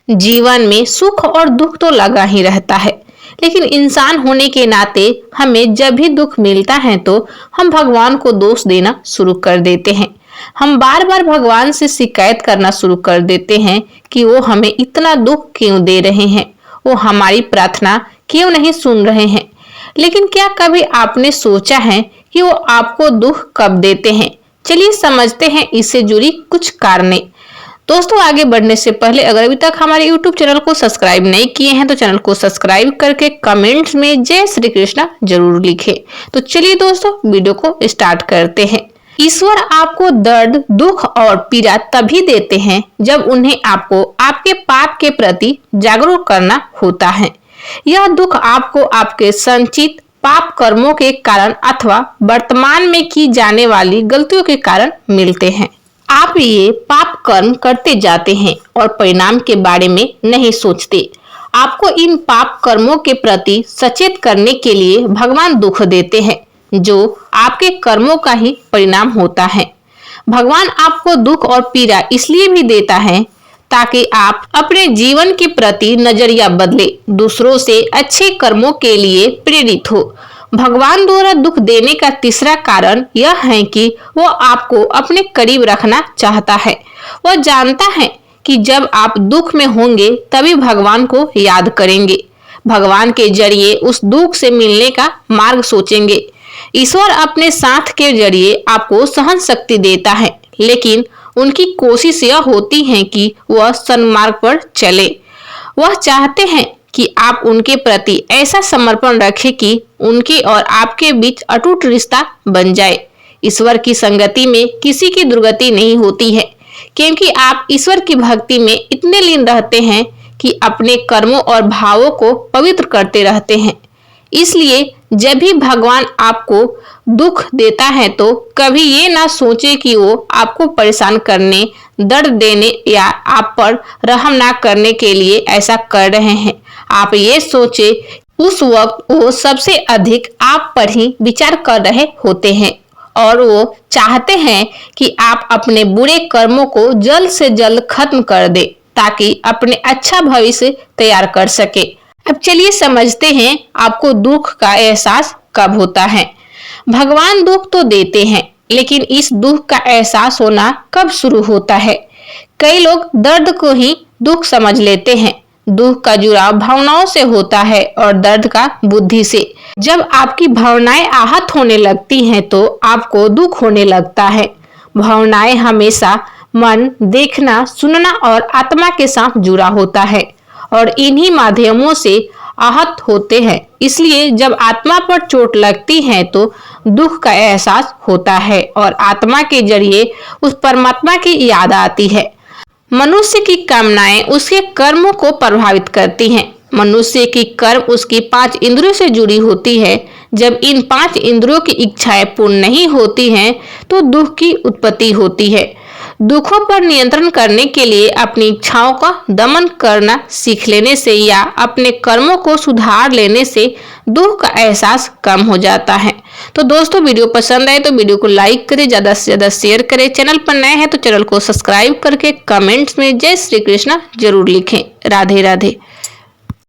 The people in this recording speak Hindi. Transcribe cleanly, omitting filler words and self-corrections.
जीवन में सुख और दुख तो लगा ही रहता है, लेकिन इंसान होने के नाते हमें जब भी दुख मिलता है तो हम भगवान को दोष देना शुरू कर देते हैं। हम बार बार भगवान से शिकायत करना शुरू कर देते हैं कि वो हमें इतना दुख क्यों दे रहे हैं, वो हमारी प्रार्थना क्यों नहीं सुन रहे हैं। लेकिन क्या कभी आपने सोचा है कि वो आपको दुख कब देते हैं? चलिए समझते हैं इससे जुड़ी कुछ कारणें। दोस्तों, आगे बढ़ने से पहले अगर अभी तक हमारे YouTube चैनल को सब्सक्राइब नहीं किए हैं तो चैनल को सब्सक्राइब करके कमेंट्स में जय श्री कृष्णा जरूर लिखें। तो चलिए दोस्तों, वीडियो को स्टार्ट करते हैं। ईश्वर आपको दर्द, दुख और पीड़ा तभी देते हैं जब उन्हें आपको आपके पाप के प्रति जागरूक करना होता है। यह दुख आपको आपके संचित पाप कर्मों के कारण अथवा वर्तमान में की जाने वाली गलतियों के कारण मिलते हैं। आप ये पाप कर्म करते जाते हैं और परिणाम के बारे में नहीं सोचते। आपको इन पाप कर्मों के प्रति सचेत करने के लिए भगवान दुख देते हैं, जो आपके कर्मों का ही परिणाम होता है। भगवान आपको दुख और पीड़ा इसलिए भी देता है ताकि आप अपने जीवन के प्रति नजरिया बदले, दूसरों से अच्छे कर्मों के लिए प्रेरित हो। भगवान द्वारा दुख देने का तीसरा कारण यह है कि वो आपको अपने करीब रखना चाहता है। वह जानता है कि जब आप दुख में होंगे तभी भगवान को याद करेंगे, भगवान के जरिए उस दुख से मिलने का मार्ग सोचेंगे। ईश्वर अपने साथ के जरिए आपको सहन शक्ति देता है, लेकिन उनकी कोशिश यह होती है कि वह सन्मार्ग पर चले। वह चाहते हैं कि आप उनके प्रति ऐसा समर्पण रखें कि उनके और आपके बीच अटूट रिश्ता बन जाए। ईश्वर की संगति में किसी की दुर्गति नहीं होती है, क्योंकि आप ईश्वर की भक्ति में इतने लीन रहते हैं कि अपने कर्मों और भावों को पवित्र करते रहते हैं। इसलिए जब भी भगवान आपको दुख देता है तो कभी ये ना सोचे कि वो आपको परेशान करने, दर्द देने या आप पर रहम ना करने के लिए ऐसा कर रहे हैं। आप ये सोचे उस वक्त वो सबसे अधिक आप पर ही विचार कर रहे होते हैं और वो चाहते हैं कि आप अपने बुरे कर्मों को जल्द से जल्द खत्म कर दे ताकि अपने अच्छा भविष्य तैयार कर सके। अब चलिए समझते हैं आपको दुख का एहसास कब होता है। भगवान दुख तो देते हैं, लेकिन इस दुख का एहसास होना कब शुरू होता है? कई लोग दर्द को ही दुख समझ लेते हैं। दुख का जुड़ाव भावनाओं से होता है और दर्द का बुद्धि से। जब आपकी भावनाएं आहत होने लगती हैं तो आपको दुख होने लगता है। भावनाएं हमेशा मन, देखना, सुनना और आत्मा के साथ जुड़ा होता है और इन्हीं माध्यमों से आहत होते हैं। इसलिए जब आत्मा पर चोट लगती है तो दुख का एहसास होता है और आत्मा के जरिए उस परमात्मा की याद आती है। मनुष्य की कामनाएं उसके कर्मों को प्रभावित करती हैं। मनुष्य की कर्म उसकी 5 इंद्रियों से जुड़ी होती है। जब इन 5 इंद्रियों की इच्छाएं पूर्ण नहीं होती हैं तो दुख की उत्पत्ति होती है। दुखों पर नियंत्रण करने के लिए अपनी इच्छाओं का दमन करना सीख लेने से या अपने कर्मों को सुधार लेने से दुख का एहसास कम हो जाता है। तो दोस्तों, वीडियो पसंद आए तो वीडियो को लाइक करें, ज़्यादा से ज़्यादा शेयर करें। चैनल पर नए हैं तो चैनल को सब्सक्राइब करके कमेंट्स में जय श्री कृष्णा जरूर लिखें। राधे राधे।